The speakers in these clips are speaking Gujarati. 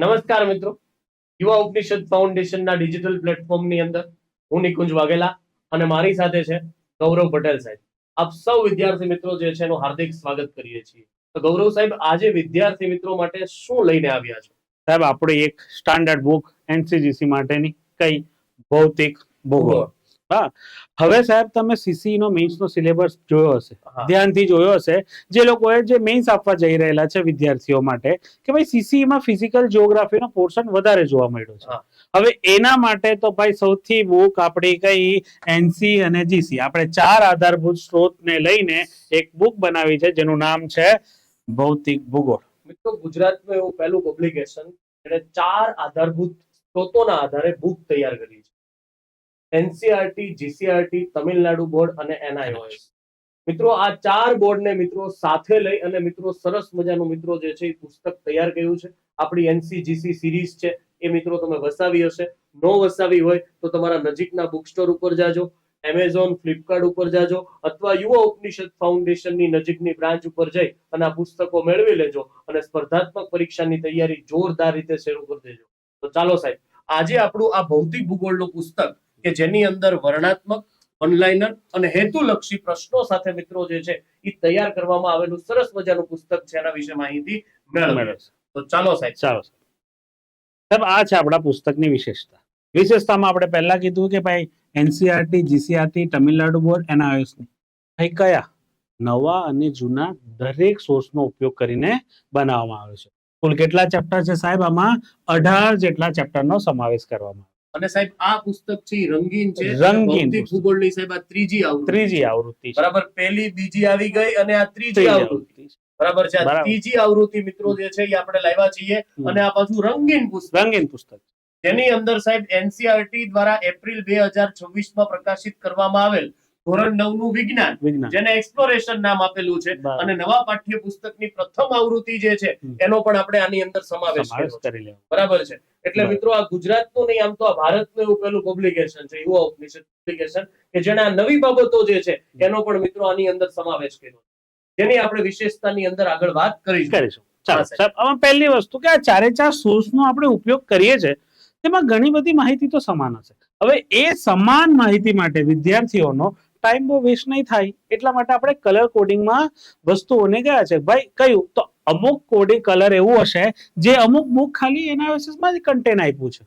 નમસ્કાર મિત્રો, યુવા ઉપનિષદ ફાઉન્ડેશનના ડિજિટલ પ્લેટફોર્મની અંદર હું નિકુંજ વાઘેલા અને મારી સાથે છે ગૌરવ પટેલ સાહેબ. આપ સૌ વિદ્યાર્થી મિત્રો જે છે એનું હાર્દિક સ્વાગત કરીએ છીએ. તો ગૌરવ સાહેબ, આજે વિદ્યાર્થી મિત્રો માટે શું લઈને આવ્યા છો? સાહેબ, આપણે એક સ્ટાન્ડર્ડ બુક એનસીજીસી માટેની કઈ ભૌતિક ભૂગોળ. હા, હવે સાહેબ તમે સીસી નો મેઇન્સ નો સિલેબસ જોયો હશે, ધ્યાનથી જોયો હશે. જે લોકોએ જે મેઇન્સ આપવા જઈ રહેલા છે વિદ્યાર્થીઓ માટે કે ભાઈ સીસી માં ફિઝિકલ જીઓગ્રાફી નો પોર્શન વધારે જોવા મળ્યો છે. હવે એના માટે તો ભાઈ સૌથી બુક આપણી કઈ એનસી અને જીસી, આપણે ચાર આધારભૂત સ્ત્રોતને લઈને એક બુક બનાવી છે જેનું નામ છે ભૌતિક ભૂગોળ. મિત્રો, ગુજરાતનું એવું પહેલું પબ્લિકેશન જેણે ચાર આધારભૂત સ્ત્રોતોના આધારે બુક તૈયાર કરી છે. એનસીઆરટી, જીસીઆરટી, તમિલનાડુ બોર્ડ અને એનઆઈઓએસ. મિત્રો, આ ચાર બોર્ડને મિત્રો સાથે લઈ અને મિત્રો સરસ મજાનું મિત્રો જે છે એ પુસ્તક તૈયાર કર્યું છે. આપણી એનસીજીસી સિરીઝ છે એ મિત્રો તમે વસાવી હશે. નો વસાવી હોય તો તમારા નજીકના બુક સ્ટોર ઉપર જાજો, એમેઝોન, ફ્લિપકાર્ટ ઉપર જાજો અથવા યુવા ઉપનિષદ ફાઉન્ડેશનની નજીકની બ્રાન્ચ ઉપર જઈ અને આ પુસ્તકો મેળવી લેજો અને સ્પર્ધાત્મક પરીક્ષાની તૈયારી જોરદાર રીતે શરૂ કરી દેજો. તો ચાલો સાહેબ, આજે આપણું આ ભૌતિક ભૂગોળનું પુસ્તક કે જેની અંદર વર્ણનાત્મક, ઓનલાઈનર અને હેતુલક્ષી પ્રશ્નો સાથે મિત્રો જે છે એ તૈયાર કરવામાં આવેલું સરસ મજાનું પુસ્તક છે, એના વિશે માહિતી મેળવે. તો ચાલો સાહેબ. સાહેબ, આ છે આપણા પુસ્તકની વિશેષતા. વિશેષતામાં આપણે પહેલા કીધું કે ભાઈ NCERT, GCERT, Tamil Nadu board, NIOS ની ભાઈ કયા નવા અને જૂના દરેક સોર્સનો ઉપયોગ કરીને બનાવવામાં આવે છે. કુલ કેટલા ચેપ્ટર છે સાહેબ? આમાં 18 જેટલા ચેપ્ટરનો સમાવેશ કરવામાં આવે. અને સાહેબ, આ પુસ્તક છે રંગીન છે. રંગીન ભૌતિક ભૂગોળની સાહેબ આ ત્રીજી આવૃત્તિ છે. બરાબર, પહેલી બીજી આવી ગઈ અને આ ત્રીજી આવૃત્તિ. બરાબર છે. આ ત્રીજી આવૃત્તિ મિત્રો જે છે એ આપણે લાવ્યા છીએ અને આ પાછું રંગીન પુસ્તક જેની અંદર સાહેબ એનસીઆરટી દ્વારા એપ્રિલ 2026 માં પ્રકાશિત કરવામાં આવેલ ધોરણ 9 નું વિજ્ઞાન, જેને એક્સપ્લોરેશન નામ આપેલું છે, અને નવા પાઠ્ય પુસ્તકની પ્રથમ આવૃત્તિ જે છે એનો પણ આપણે આની અંદર સમાવેશ કરી લેવો. બરાબર છે. એટલે મિત્રો, આ ગુજરાતનું નહીં, આમ તો આ ભારતનું એવું પહેલું પબ્લિકેશન છે, યુવા ઉપનિષદ પબ્લિકેશન, કે જેને આ નવી બાબતો જે છે એનો પણ મિત્રો આની અંદર સમાવેશ કર્યો, જેની આપણે વિશેષતાની અંદર આગળ વાત કરીશું. ચાલો સાહેબ, આમાં પહેલી વસ્તુ કે આ ચારે ચાર સોર્સનો આપણે ઉપયોગ કરીએ છીએ તેમાં ઘણી બધી માહિતી તો સમાન હશે. હવે એ સમાન માહિતી માટે વિદ્યાર્થીઓનો ટાઈમ બહુ વેસ્ટ નહીં થાય એટલા માટે આપણે કલર કોડિંગમાં વસ્તુઓને ગયા છે. ભાઈ કયું તો અમુક કોડિંગ કલર એવું હશે જે અમુક બુક ખાલી એનાલિસિસમાં જ કન્ટેન્ટ આપ્યું છે,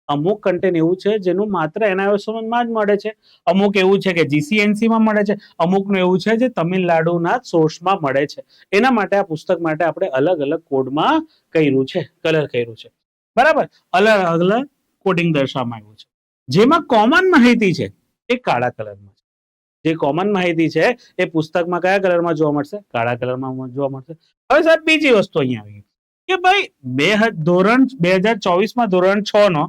અમુક કન્ટેન્ટ એવું છે જેનું માત્ર એનાલિસિસમાં જ મળે છે, અમુક એવું છે કે જીસીએનસી માં મળે છે, અમુકનું એવું છે જે તમિલનાડુના સોર્સમાં મળે છે. એના માટે આ પુસ્તક માટે આપણે અલગ અલગ કોડમાં કર્યું છે, કલર કર્યું છે. બરાબર, અલગ અલગ કોડિંગ દર્શાવવામાં આવ્યું છે. જેમાં કોમન માહિતી છે એ કાળા કલરમાં છે. જે કોમન માહિતી છે એ પુસ્તકમાં કયા કલરમાં જોવા મળશે? કાળા કલરમાં જોવા મળશે. હવે સાહેબ, બીજી વસ્તુ અહીંયા આવી કે ભાઈ ધોરણ 2024 ધોરણ 6 નો,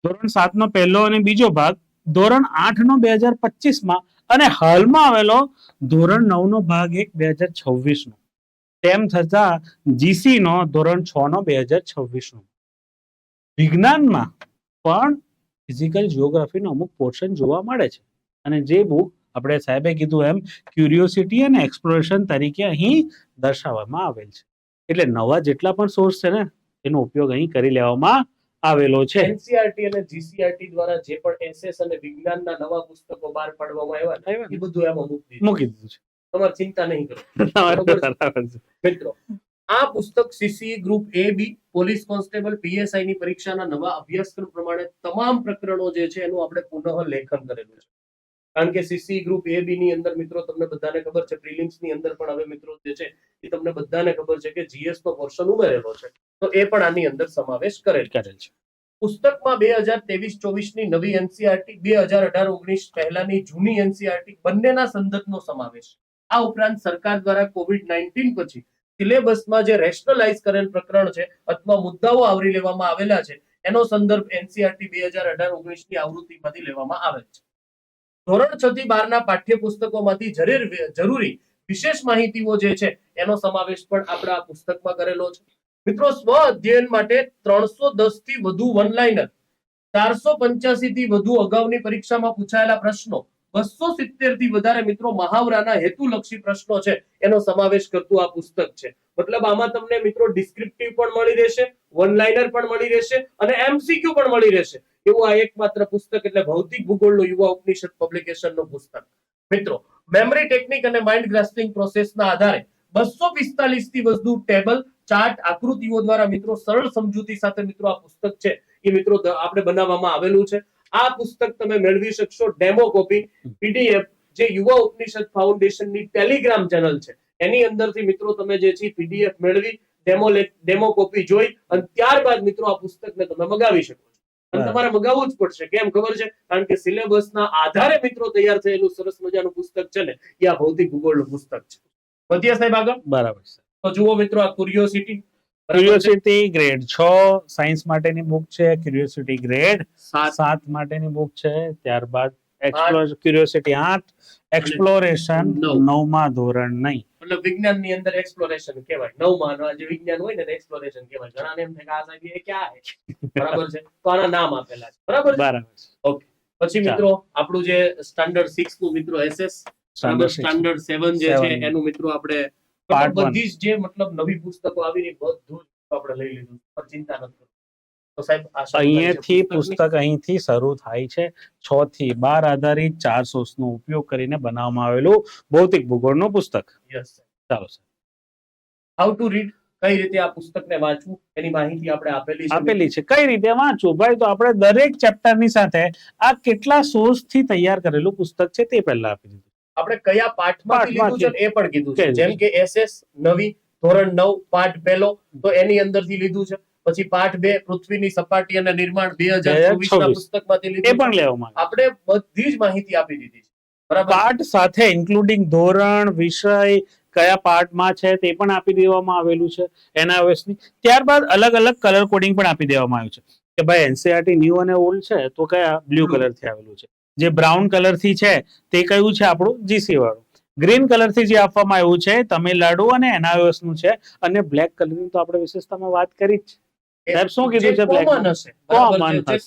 ધોરણ 7 નો પહેલો અને બીજો ભાગ, ધોરણ 8 નો 2025 અને હાલમાં આવેલો ધોરણ 9 નો ભાગ 1 2026 નો, તેમ છતાં જીસી નો ધોરણ 6 નો 2026 નો. વિજ્ઞાનમાં પણ ફિઝિકલ જીઓગ્રાફીનો અમુક પોર્શન જોવા મળે છે અને જે બુક આપણે સાહેબે કીધું એમ ક્યુરિયોસિટી અને એક્સપ્લોરેશન તરીકે અહીં દર્શાવવામાં આવેલ છે. એટલે નવા જેટલા પણ સોર્સ છે ને એનો ઉપયોગ અહીં કરી લેવામાં આવેલો છે. એનસીઆરટી અને જીસીઆરટી દ્વારા જે પણ એસએસ અને વિજ્ઞાનના નવા પુસ્તકો બહાર પાડવામાં આવ્યા એ બધું એમાં મૂકી દીધું છે. તમારે ચિંતા નહીં કરો મિત્રો. આ પુસ્તક સીસી ગ્રુપ એ બી, પોલીસ કોન્સ્ટેબલ, પીએસઆઈ ની પરીક્ષાના નવા અભ્યાસક્રમ પ્રમાણે તમામ પ્રકરણો જે છે એનું આપણે પુનઃ લેખન કરેલું છે. કારણ કે સીસી ગ્રુપ એ બી ની અંદર મિત્રો તમને બધાને ખબર છે, પ્રિલિમ્સ ની અંદર પણ હવે મિત્રો જે છે એ તમને બધાને ખબર છે કે જીએસ નો પોર્શન ઉમેરેલો છે, તો એ પણ આની અંદર સમાવેશ કરેલ છે. પુસ્તકમાં 2023-24 ની નવી એનસીઆરટી, 2018-19 પહેલાની જૂની એનસીઆરટી બંનેના સંદર્ભનો સમાવેશ. આ ઉપરાંત સરકાર દ્વારા કોવિડ-19 પછી સિલેબસમાં જે રેશનલાઇઝ કરેલ પ્રકરણ છે અથવા મુદ્દાઓ આવરી લેવામાં આવેલા છે એનો સંદર્ભ એનસીઆરટી 2018-19 ની આવૃત્તિમાંથી લેવામાં આવેલ છે. ધોરણ 6 થી 12 ના પાઠ્યપુસ્તકોમાંથી જરૂરી વિશેષ માહિતીઓ જે છે એનો સમાવેશ પણ આપણા પુસ્તકમાં કરેલો છે. મિત્રો, સ્વ અધ્યયન માટે 310 થી વધુ વન લાઇનર, 485 થી વધુ અગાઉની પરીક્ષામાં પૂછાયેલા પ્રશ્નો, 270 થી વધારે મિત્રો મહાવરાના હેતુલક્ષી પ્રશ્નો છે એનો સમાવેશ કરતું આ પુસ્તક છે. મતલબ આમાં તમને મિત્રો ડિસ્ક્રિપ્ટિવ પણ મળી રહેશે, વન લાઇનર પણ મળી રહેશે અને એમસીક્યુ પણ મળી રહેશે એવું આ એકમાત્ર પુસ્તક એટલે ભૌતિક ભૂગોળનું યુવા ઉપનિષદ પબ્લિકેશનનું પુસ્તક. મિત્રો મેમરી ટેકનિક અને માઇન્ડ ગ્રાસ્પિંગ પ્રોસેસના આધારે 245 થી વધુ ટેબલ, ચાર્ટ, આકૃતિઓ દ્વારા મિત્રો સરળ સમજૂતી સાથે મિત્રો આ પુસ્તક છે એ મિત્રો આપણે બનાવવામાં આવેલું છે. આ પુસ્તક તમે મેળવી શકશો ડેમો કોપી પીડીએફ જે યુવા ઉપનિષદ ફાઉન્ડેશનની ટેલિગ્રામ ચેનલ છે એની અંદરથી મિત્રો તમે જે છે પીડીએફ મેળવી ડેમો કોપી જોઈ અને ત્યારબાદ મિત્રો આ પુસ્તકને તમે મગાવી શકો છો. અને તમારે મગાવવું જ પડશે. કેમ ખબર છે? કારણ કે સિલેબસના આધારે મિત્રો તૈયાર થયેલું સરસ મજાનું પુસ્તક છે ને એ આ ભૌતિક ભૂગોળનું પુસ્તક છે. વધ્યા સાહેબ આગળ? બરાબર છે. તો જુઓ મિત્રો આ ક્યુરિયોસિટી ગ્રેડ 6 સાયન્સ માટેની બુક છે, ક્યુરિયોસિટી ગ્રેડ 7 માટેની બુક છે, ત્યારબાદ ક્યુરિયોસિટી 8 એક્સપ્લોરેશન 9મા ધોરણ નહીં, મતલબ વિજ્ઞાનની અંદર એક્સપ્લોરેશન કહેવાય. 9મા જે વિજ્ઞાન હોય ને એક્સપ્લોરેશન કહેવાય. ઘણાને એમ થાય કે આ સાહેબ એ ક્યાં છે, બરાબર છે, તો આના નામ આપેલા છે, બરાબર છે. ઓકે, પછી મિત્રો આપણું જે સ્ટાન્ડર્ડ 6 નું મિત્રો એસએસ, સ્ટાન્ડર્ડ 7 જે છે એનું મિત્રો આપણે બધી જ જે મતલબ નવી પુસ્તકો આવી રહી બધું આપણે લઈ લીધું, પર ચિંતા ન કરો. તો સાહેબ અહીંથી પુસ્તક અહીંથી શરૂ થાય છે. 6 થી 12 આધારિત 4 સોર્સનો ઉપયોગ કરીને બનાવવામાં આવેલું ભૌતિક ભૂગોળનું પુસ્તક. યસ ચાલો સર, હાઉ ટુ રીડ, કઈ રીતે આ પુસ્તકને વાંચવું એની માહિતી આપણે આપેલી છે. કઈ રીતે વાંચવું ભાઈ, તો આપણે દરેક ચેપ્ટરની સાથે આ કેટલા સોર્સ થી તૈયાર કરેલું પુસ્તક છે તે પહેલા આપી દીધું. આપણે કયા પાઠમાંથી લીધું છે એ પણ કીધું છે. જેમ કે એસએસ નવી ધોરણ 9 પાઠ પહેલો તો એની અંદરથી લીધું છે. પછી પાઠ 2 પૃથ્વીની સપાટી અને નિર્માણ 2024 ના પુસ્તકમાંથી લીધું, એ પણ લેવામાં આપણે બધી જ માહિતી આપી દીધી છે, બરાબર. પાઠ સાથે ઇન્ક્લુડિંગ ધોરણ, વિષય, કયા પાર્ટમાં છે તે પણ આપી દેવામાં આવેલું છે એનઆઈઓએસની. ત્યારબાદ અલગ અલગ કલર કોડિંગ પણ આપી દેવામાં આવ્યું છે કે ભાઈ એનસીઈઆરટી ન્યૂ અને ઓલ્ડ છે તો કયા બ્લુ કલર થી આવેલું છે, જે બ્રાઉન કલર થી છે તે કયું છે આપણું જીસી વાળું, ગ્રીન કલર થી જે આપવામાં આવ્યું છે તમિલનાડુ અને એનઆઈઓએસ નું છે, અને બ્લેક કલર ની તો આપણે વિશેષતામાં વાત કરી જ છે. સાહેબ શું કીધું છે? બ્લેક કોમન હશે,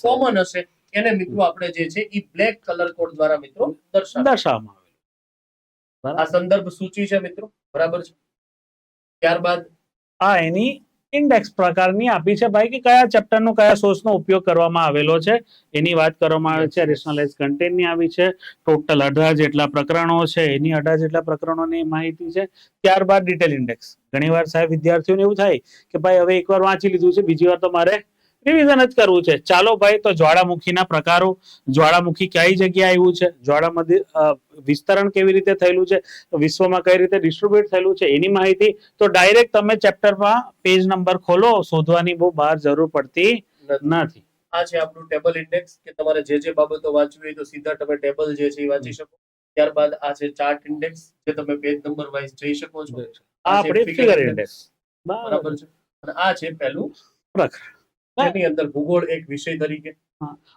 કોમન હશે એને મિત્રો આપણે જે છે ઈ બ્લેક કલર કોડ દ્વારા મિત્રો દર્શાવવામાં આવે. આ સંદર્ભ સૂચિ છે મિત્રો, બરાબર છે. ત્યારબાદ આ એની ઇન્ડેક્સ પ્રકારની આપી છે ભાઈ કે કયા ચેપ્ટરનો કયા સોર્સનો ઉપયોગ કરવામાં આવેલો છે એની વાત કરવામાં આવે છે. રેશનલાઇઝ કન્ટેન્ટની આવી છે. ટોટલ 18 જેટલા પ્રકરણો છે એની 18 જેટલા પ્રકરણોની માહિતી છે. ત્યારબાદ ડિટેલ ઇન્ડેક્સ. ઘણીવાર સાહેબ વિદ્યાર્થીઓને એવું થાય કે ભાઈ હવે એકવાર વાંચી લીધું છે બીજી વાર તો મારે રિવિઝન જ કરવું છે. ચાલો ભાઈ, તો જ્વાળામુખીના પ્રકારો, જ્વાળામુખી કઈ જગ્યાએ આવ્યું છે, જ્વાળામુખી વિસ્તરણ કેવી રીતે થયેલું છે, વિશ્વમાં કઈ રીતે ડિસ્ટ્રીબ્યુટ થયેલું છે એની માહિતી તો ડાયરેક્ટ તમે ચેપ્ટરમાં પેજ નંબર ખોલો, શોધવાની બહુ બહાર જરૂર પડતી નથી. આ છે આપણું ટેબલ ઇન્ડેક્સ કે તમારે જે જે બાબતો વાંચવી હોય તો સીધા તમે ટેબલ જે છે એ વાંચી શકો. ત્યારબાદ આ છે ચાર્ટ ઇન્ડેક્સ જે તમે પેજ નંબર વાઇઝ જઈ શકો છો. આ આપણે ફિગર ઇન્ડેક્સ, બરાબર છે. અને આ છે પહેલું પ્રકરણ જેની અંદર ભૂગોળ એક વિષય તરીકે.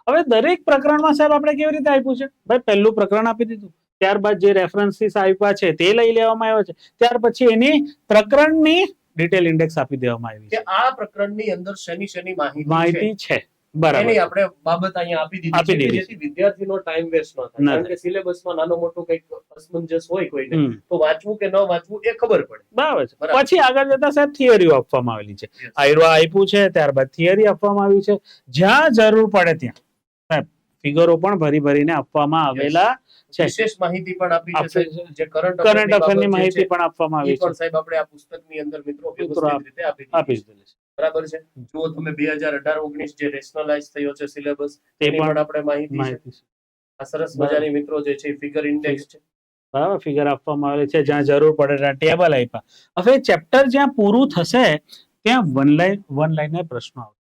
હવે દરેક પ્રકરણમાં સાહેબ આપણે કેવી રીતે આપ્યું છે ભાઈ, પહેલું પ્રકરણ આપી દીધું, ત્યારબાદ જે રેફરન્સીસ આપ્યા છે તે લઈ લેવામાં આવ્યા છે, ત્યાર પછી એની પ્રકરણની ડિટેલ ઇન્ડેક્સ આપી દેવામાં આવી છે કે આ પ્રકરણની અંદર શેની માહિતી છે. બરાબર, એની આપણે બાબત અહીંયા આપી દીધી છે જેથી વિદ્યાર્થીનો ટાઈમ વેસ્ટ ન થાય. કારણ કે સિલેબસમાં નાનો મોટો કંઈક અસમંજસ હોય કોઈને તો વાંચવું કે ન વાંચવું એ ખબર પડે. બરાબર છે. પછી આગળ જતા સાહેબ થિયરીઓ આપવામાં આવેલી છે. આયરો આપ્યું છે, ત્યારબાદ થિયરી આપવામાં આવી છે. જ્યાં જરૂર પડે ત્યાં સાહેબ ફિગરો પણ ભરીને આપવામાં આવેલા છે. વિશેષ માહિતી પણ આપી છે જે કરંટ અફેરની માહિતી પણ આપવામાં આવી છે. સાહેબ આપણે આ પુસ્તકની અંદર મિત્રો વ્યવસ્થિત રીતે આપી દીધી છે. બરાબર છે. જો તમે 2018-19 જે રેશનલાઇઝ થયો છે સિલેબસ તેની પણ આપણે માહિતી છે. આ સરસ મજાની મિત્રો જે છે ફિગર ઇન્ડેક્સ છે. બરાબર, ફિગર આપવામાં આવે છે. જ્યાં જરૂર પડે ત્યાં ટેબલ આપ્યા. હવે ચેપ્ટર જ્યાં પૂરું થશે ત્યાં વન લાઇનર પ્રશ્નો આવે.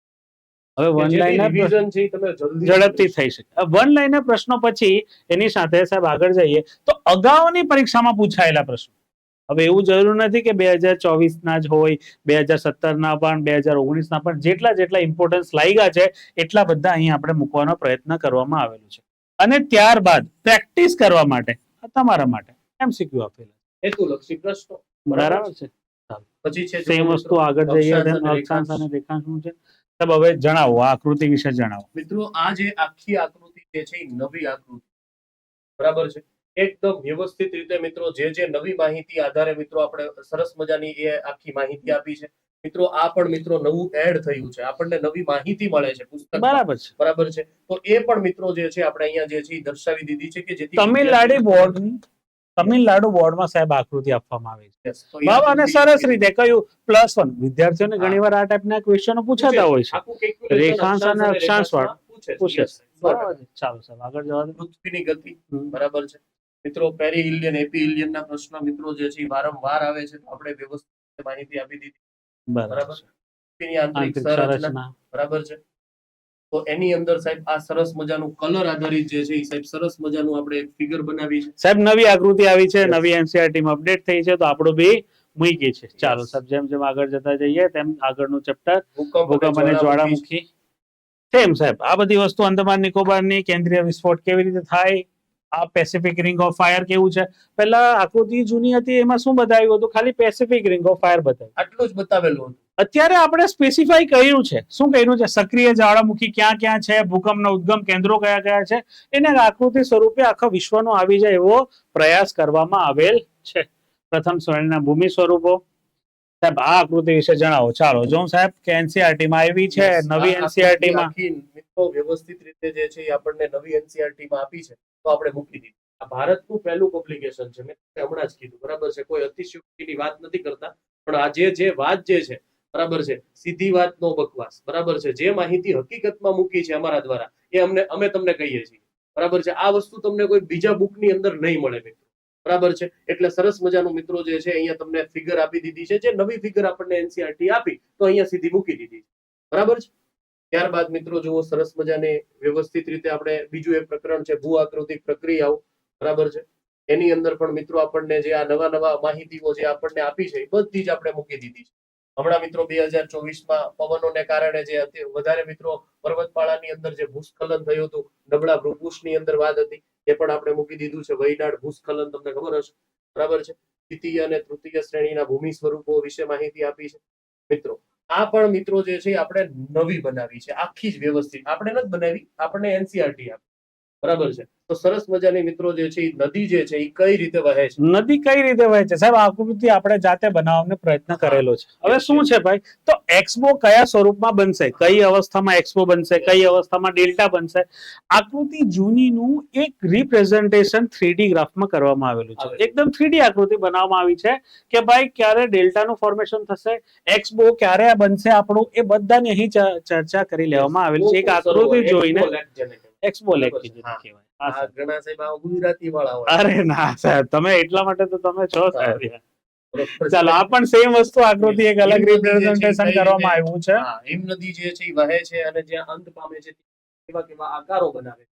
હવે વન લાઇનર રિવિઝન છે તમે ઝડપથી થઈ શકે. વન લાઇનર પ્રશ્નો પછી એની સાથે સાહેબ આગળ જઈએ તો અગાઉની પરીક્ષામાં પૂછાયેલા પ્રશ્નો. હવે એવું જરૂર નથી કે 2024 ના જ હોય, 2017 ના પણ, 2019 ના પણ, જેટલા ઇમ્પોર્ટન્સ લાગ્યા છે એટલા બધા અહીં આપણે મૂકવાનો પ્રયત્ન કરવામાં આવેલો છે. અને ત્યારબાદ પ્રેક્ટિસ કરવા માટે તમારા માટે એમસીક્યુ આપેલા હેતુલક્ષી પ્રશ્નો. બરાબર છે. પછી છે સેમ વસ્તુ આગળ જઈએ અક્ષાંશ અને રેખાંશનું છે. સાહેબ હવે જણાવો, આ આકૃતિ વિશે જણાવો. મિત્રો આ જે આખી આકૃતિ જે છે એ નવી આકૃતિ, બરાબર છે. એકદમ વ્યવસ્થિત રીતે મિત્રો જે નવી માહિતી આધારે મિત્રો આપણે સરસ મજાની એ આખી માહિતી આપી છે. મિત્રો આ પણ મિત્રો નવું એડ થયું છે, આપણને નવી માહિતી મળે છે પુસ્તક. બરાબર છે. બરાબર છે. તો એ પણ મિત્રો જે છે આપણે અહીંયા જે છે દર્શાવી દીધી છે કે જેથી તમિલનાડુ બોર્ડમાં સાહેબ આકૃતિ આપવામાં આવી છે. બરાબર, અને સરસ રીતે કયું +1 વિદ્યાર્થીઓને ઘણીવાર આ ટાઈપના ક્વેશ્ચનો પૂછાતા હોય છે, રેખાંશ અને અક્ષાંશ વાળા પૂછે છે. બરાબર છે. ચાલો સાહેબ આગળ જવા દો. પૃથ્વીની ગતિ બરાબર છે મિત્રો. પેરીહિલિયન એપીહિલિયન ના પ્રશ્ન મિત્રો જે છે વારંવાર આવે છે, તો આપણે વ્યવસ્થિત માહિતી આપી દીધી. બરાબર. પૃથ્વીની આંતરિક સંરચના બરાબર છે. તો એની અંદર સાહેબ આ સરસ મજાનું કલર આધારિત જે છે એ સાહેબ સરસ મજાનું આપણે એક ફિગર બનાવી છે સાહેબ. નવી આકૃતિ આવી છે, નવી એનસીઈઆરટી માં અપડેટ થઈ છે, તો આપણું બી મૂકી છે. ચાલો સાહેબ, જેમ જેમ આગળ જતા જઈએ તેમ આગળનું ચેપ્ટર ભૂકંપ અને જ્વાળામુખી સેમ સાહેબ. આ બધી વસ્તુ અંદમાન નિકોબારની કેન્દ્રીય વિસ્ફોટ કેવી રીતે થાય, આ પેસિફિક રિંગ ઓફ ફાયર કેવું છે. પહેલા આકૃતિ જૂની હતી, એમાં શું બતાવ્યું હતું? ખાલી પેસિફિક રિંગ ઓફ ફાયર બતાવ્યું, આટલું જ બતાવેલું હતું. અત્યારે આપણે સ્પેસિફાઈ કર્યું છે. શું કર્યું છે? સક્રિય જ્વાળામુખી ક્યાં ક્યાં છે, ભૂકંપના ઉદ્ગમ કેન્દ્રો કયા કયા છે, એને આકૃતિ સ્વરૂપે આખા વિશ્વનો આવી જાય એવો પ્રયાસ કરવામાં આવેલ છે. પ્રથમ શ્રેણીના ભૂમિ સ્વરૂપો સાહેબ, આ આકૃતિ વિશે જણાવો. ચાલો જો સાહેબ કે એનસીઈઆરટી માં આવી છે, નવી એનસીઈઆરટી માં મિત્રો વ્યવસ્થિત રીતે જે છે આપણને નવી એનસીઈઆરટી માં આપી છે, તો આપણે મૂકી દીધી. આ ભારતનું પહેલું પબ્લિકેશન છે, મેં હમણાં જ કીધું. બરાબર છે. કોઈ અતિશયોક્તિની વાત નથી કરતા, પણ આ જે વાત જે છે બરાબર છે, સીધી વાત નો બકવાસ. બરાબર છે. જે માહિતી હકીકતમાં મૂકી છે અમારા દ્વારા, એ અમે તમને કહીએ છીએ. બરાબર છે. આ વસ્તુ તમને કોઈ બીજા બુક ની અંદર નહીં મળે મિત્રો. બરાબર છે. એટલે સરસ મજાનું મિત્રો જે છે અહીંયા તમને ફિગર આપી દીધી છે. જે નવી ફિગર આપણને એનસીઈઆરટી આપી, તો અહીંયા સીધી મૂકી દીધી. બરાબર છે. ત્યારબાદ મિત્રો જુઓ, સરસ મજાની વ્યવસ્થિત રીતે આપણે બીજું એક પ્રકરણ છે ભૂ આકૃતિક પ્રક્રિયાઓ. બરાબર છે. એની અંદર પણ મિત્રો આપણને જે આ નવા માહિતીઓ જે આપણને આપી છે એ બધી જ આપણે મૂકી દીધી છે. હમણાં મિત્રો 2024માં પવનોને કારણે જે વધારે મિત્રો પર્વતમાળાની અંદર જે ભૂસ્ખલન થયું હતું, નબળા ભૂપૃષ્ઠની અંદર વાત હતી, એ પણ આપણે મૂકી દીધું છે. વયનાડ ભૂસ્ખલન તમને ખબર હશે. બરાબર છે. દ્વિતીય અને તૃતીય શ્રેણીના ભૂમિ સ્વરૂપો વિશે માહિતી આપી છે મિત્રો. આ પણ મિત્રો જે છે આપણે નવી બનાવી છે, આખી જ વ્યવસ્થિત. આપણે નથી બનાવી, આપણને એનસીઈઆરટી આપી. બરાબર છે. તો સરસ મજાની મિત્રો જે છે નદી જે છે એ કઈ રીતે વહે છે, નદી કઈ રીતે વહે છે સાહેબ, આકૃતિ આપણે જાતે બનાવવાનો પ્રયત્ન કરેલો છે. હવે શું છે ભાઈ, તો એક્સબો કયા સ્વરૂપમાં બનશે, કઈ અવસ્થામાં એક્સબો બનશે, કઈ અવસ્થામાં ડેલ્ટા બનશે, આકૃતિ જૂનીનું એક રિપ્રેઝન્ટેશન 3D ગ્રાફમાં કરવામાં આવેલું છે. એકદમ 3D આકૃતિ બનાવવામાં આવી છે કે ભાઈ ક્યારે ડેલ્ટાનું ફોર્મેશન થશે, એક્સબો ક્યારે બનશે આપણું, એ બધાની અહીં ચર્ચા કરી લેવામાં આવેલી છે. એક આકૃતિ જોઈને એક્સબો લેક કહેવાય. ઘણા સાહેબ ગુજરાતી વાળા હોય. અરે ના સાહેબ, તમે એટલા માટે તો તમે છો સાહેબ. ચાલો, આ પણ સેમ વસ્તુ આકૃતિ એક અલગ રિપ્રેઝન્ટેશન કરવામાં આવ્યું છે. હિમ નદી જે છે વહે છે અને જ્યાં અંત પામે છે કેવા કેવા આકારો બનાવે.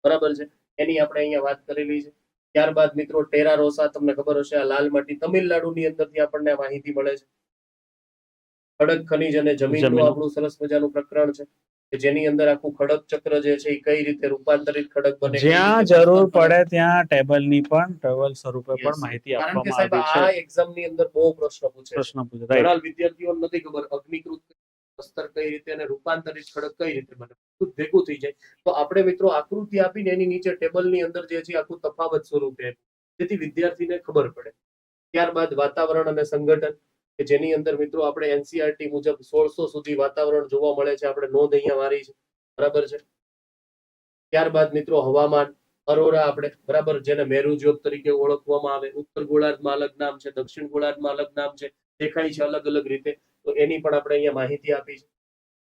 બરાબર છે. એની આપણે અહીંયા વાત કરેલી છે. ત્યારબાદ મિત્રો ટેરા રોસા, તમને ખબર હશે, આ લાલ માટી તમિલનાડુની અંદરથી આપણને માહિતી મળે છે. ખડક ખનીજ અને જમીનનું આપણું સરસ મજાનું પ્રકરણ છે કે જેની અંદર આખું ખડક ચક્ર જે છે એ કઈ રીતે રૂપાંતરિત ખડક બને, જ્યાં જરૂર પડે ત્યાં ટેબલની પણ ટેબલ સ્વરૂપે પણ માહિતી આપવામાં આવી છે. આ એક્ઝામની અંદર બહુ પ્રશ્ન પૂછે. ઘણા વિદ્યાર્થીઓને નથી ખબર અગ્નિકૃત અસ્તર કઈ રીતે અને રૂપાંતરિત ખડક કઈ રીતે બને, ભેગું થઈ જાય. તો આપણે મિત્રો આકૃતિ આપીને એની નીચે ટેબલની અંદર જે છે આખું તફાવત સ્વરૂપે, જેથી વિદ્યાર્થીને ખબર પડે. ત્યારબાદ વાતાવરણ અને સંગઠન કે જેની અંદર મિત્રો આપણે એનસીઈઆરટી મુજબ 1600 સુધી વાતાવરણ જોવા મળે છે. આપણે નોંધ અહીંયા મારી છે. બરાબર છે. ત્યારબાદ મિત્રો હવામાન, અરોરા આપણે, બરાબર, જેને મેરુજ્યોત તરીકે ઓળખવામાં આવે. ઉત્તર ગોળાર્ધમાં અલગ નામ છે, દક્ષિણ ગોળાર્ધમાં અલગ નામ છે, દેખાય છે અલગ અલગ રીતે. તો એની પણ આપણે અહીંયા માહિતી આપી છે.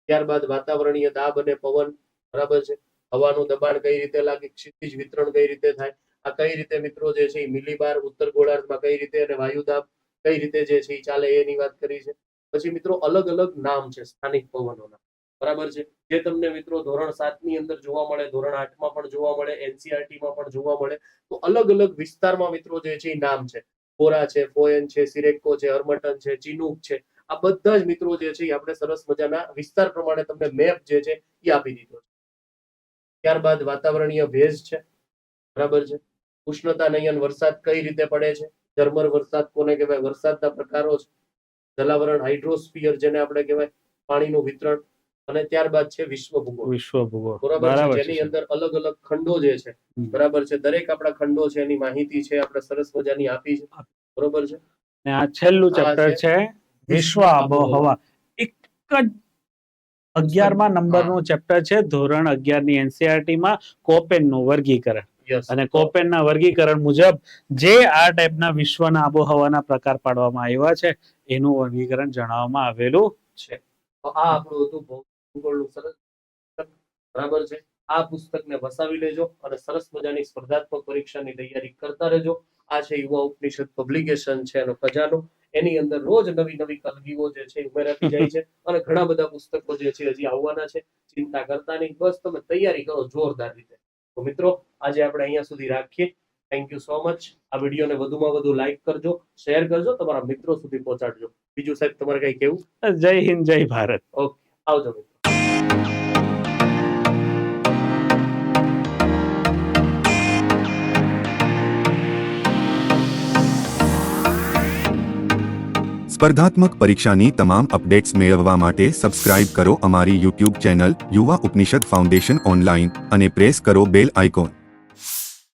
ત્યારબાદ વાતાવરણીય દાબ અને પવન, બરાબર છે, હવાનું દબાણ કઈ રીતે લાગે, ક્ષિતિજ વિતરણ કઈ રીતે થાય, આ કઈ રીતે મિત્રો જે છે મિલીબાર ઉત્તર ગોળાર્ધમાં કઈ રીતે, અને વાયુદાબ કઈ રીતે જે છે ચાલે, એની વાત કરી છે. પછી મિત્રો અલગ અલગ નામ છે સ્થાનિક પવનોના. બરાબર છે. જે તમને મિત્રો ધોરણ 7 ની અંદર જોવા મળે, ધોરણ 8 માં પણ જોવા મળે, એનસીઈઆરટી માં પણ જોવા મળે. તો અલગ અલગ વિસ્તારમાં મિત્રો જે છે નામ છે. કોરા છે, ફોયન છે, સિરેક્કો છે, હર્મટન છે, ચિનુક છે. આ બધા જ મિત્રો જે છે આપણે સરસ મજાના વિસ્તાર પ્રમાણે તમને મેપ જે છે એ આપી દીધો છે. ત્યારબાદ વાતાવરણીય ભેજ છે. બરાબર છે. ઉષ્ણતા નયન વરસાદ કઈ રીતે પડે છે, ઝરમર વરસાદ કોને કહેવાય, વરસાદના પ્રકારો છે, જલાવરણ હાઇડ્રોસ્ફિયર જેને આપણે કહેવાય, પાણીનું વિતરણ, અને ત્યારબાદ છે વિશ્વ ભૂગોળ. વિશ્વ ભૂગોળ બરાબર છે, બરાબર જેની છે. અંદર અલગ અલગ ખંડો જે છે, બરાબર છે, દરેક આપણા ખંડો છે એની માહિતી છે આપણે સરસ મજાની આપી છે. બરોબર છે. ને આ છેલ્લું આ ચેપ્ટર છે વિશ્વ આબોહવા. એક જ 11મા નંબરનું ચેપ્ટર છે ધોરણ 11 ની એનસીઈઆરટી માં કોપેનનું વર્ગીકરણ. Yes. અને કોપેનના વર્ગીકરણ મુજબ જે આ ટાઈપના વિશ્વના આબોહવાના પ્રકાર પાડવામાં આવ્યા છે એનું વર્ગીકરણ જણાવવામાં આવેલું છે. તો આ આપણું હતું ભૂગોળનું સરસ પુસ્તક. બરાબર છે. આ પુસ્તકને વસાવી લેજો અને સરસ મજાની સ્પર્ધાત્મક પરીક્ષાની તૈયારી કરતા રહેજો. આ છે યુવા ઉપનિષદ પબ્લિકેશન છે એનો ખજાનો. એની અંદર રોજ નવી નવી કલગીઓ જે છે ઉમેરાતી જાય છે અને ઘણા બધા પુસ્તકો જે છે હજી આવવાના છે. ચિંતા કરતા નહીં, બસ તમે તૈયારી કરો જોરદાર રીતે. તો મિત્રો આજે આપણે અહીંયા સુધી રાખીએ. Thank you so much. આ વિડીયોને વધુમાં વધુ લાઈક કરજો, શેર કરજો, તમારા મિત્રો સુધી પહોંચાડજો. બીજું સાહેબ તમારે કઈ કેવું? જય હિન્દ, જય ભારત. ઓકે, આવજો મિત્રો. સ્પર્ધાત્મક પરીક્ષાની તમામ અપડેટ્સ મેળવવા માટે સબસ્ક્રાઇબ કરો અમારી યુટ્યુબ ચેનલ યુવા ઉપનિષદ ફાઉન્ડેશન ઓનલાઈન અને પ્રેસ કરો બેલ આઇકોન.